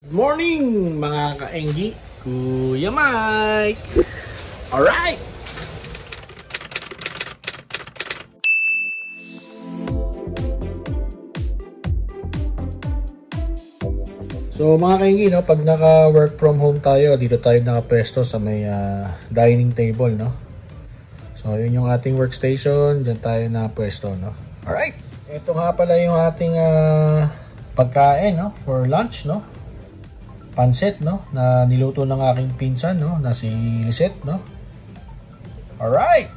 Good morning mga ka-Enggi, Kuya Mike! Alright! So mga ka-Enggi, no, pag naka-work from home tayo, dito tayo naka-pwesto sa may dining table, no? So yun yung ating workstation, dyan tayo na-pwesto, no? Alright! Ito nga pala yung ating pagkain, no, for lunch, no? Pansit, no, na niluto ng aking pinsan, no, na si Lisette, no. Alright.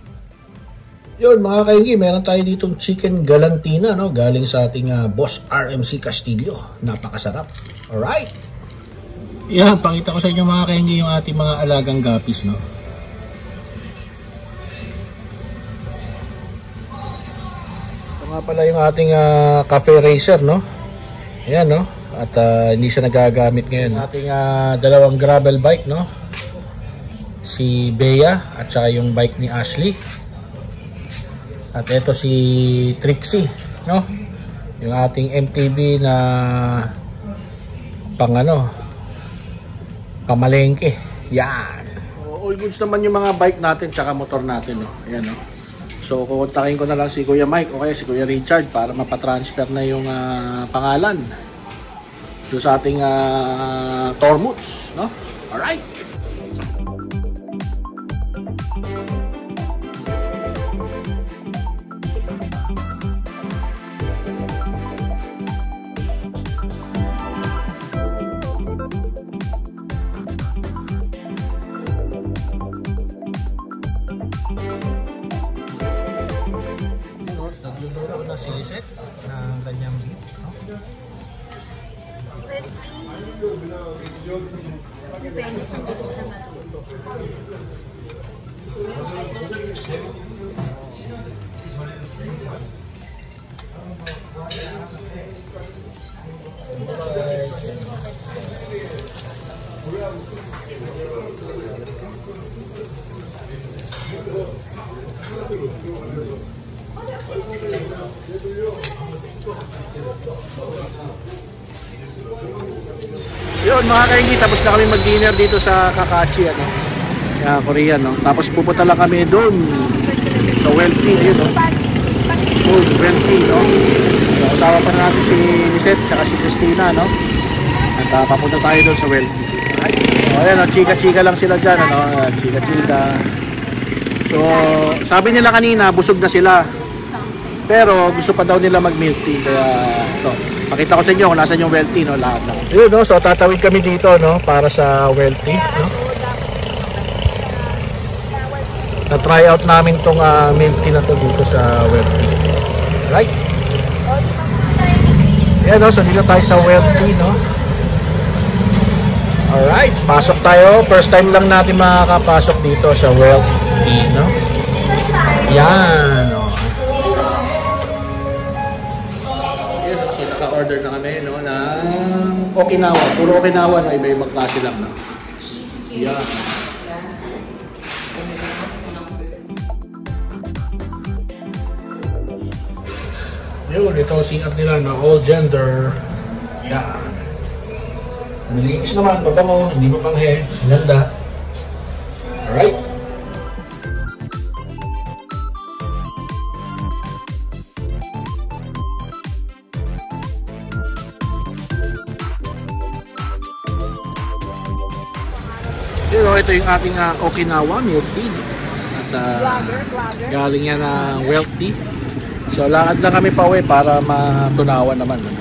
Yun mga ka-Enggi, meron tayo ditong chicken galantina, no, galing sa ating Boss RMC Castillo. Napakasarap. Alright. Yan, pakita ko sa inyo mga ka-Enggi yung ating mga alagang gapis, no. Ito nga pala yung ating cafe racer, no. Ayan, no. At hindi siya nagagamit ngayon. Ating dalawang gravel bike, no? Si Bea at saka yung bike ni Ashley. At ito si Trixie, no? Yung ating MTB na pamalengke. Yan. All goods naman yung mga bike natin tsaka motor natin, no? Ayan, no? So kukontakin ko na lang si Kuya Mike o kaya si Kuya Richard para mapatransfer na yung pangalan sa ating Tormuts, no? Alright. Nagluluto ko na si Lisette ng kanyang depende sa bilis na matuto. Yun mga ka-Enggi, tapos na kami mag-dinner dito sa Kakachi, ano, sa Korean, no? Tapos pupunta lang kami doon sa Wealthy, yun, no? Food, Wealthy, no? So kasama pa natin si Lisette tsaka si Christina, no? At papunta tayo doon sa Wealthy. So ayan, no? Chika-chika lang sila dyan, ano? Chika-chika. So sabi nila kanina busog na sila, pero gusto pa daw nila mag-milk tea, kaya ito, pakita ko sa inyo kung nasan yung Wealthy, no, lahat na. Yun, no, so tatawid kami dito, no, para sa Wealthy, no. Na-try out namin tong milk tea na to dito sa Wealthy. Right? Yan, no, so dito tayo sa Wealthy, no. Alright, pasok tayo. First time lang natin makakapasok dito sa Wealthy, no. Yan, no. Order na kami, no, ng Okinawa. Puro Okinawa, no, iba-ibang klase lang, no. Yeah. Yun, ito CR nila, no, all gender. Yeah. Nalinis naman, mabango, hindi mapanghe, ganda. Alright. Pero ito yung ating Okinawa milk tea, at galing yan ng Wealthy. So lakad lang kami pa uwi para matunawan naman, no?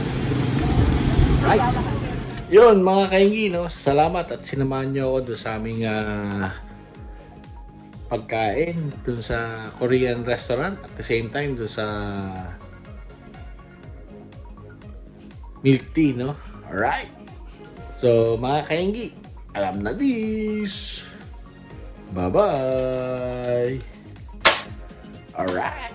Right. Yun mga ka-Enggi, no, salamat at sinamahan nyo ako doon sa aming pagkain doon sa Korean restaurant, at the same time doon sa milk tea, no. Alright. So mga ka-Enggi, alam na this. Bye-bye. Alright.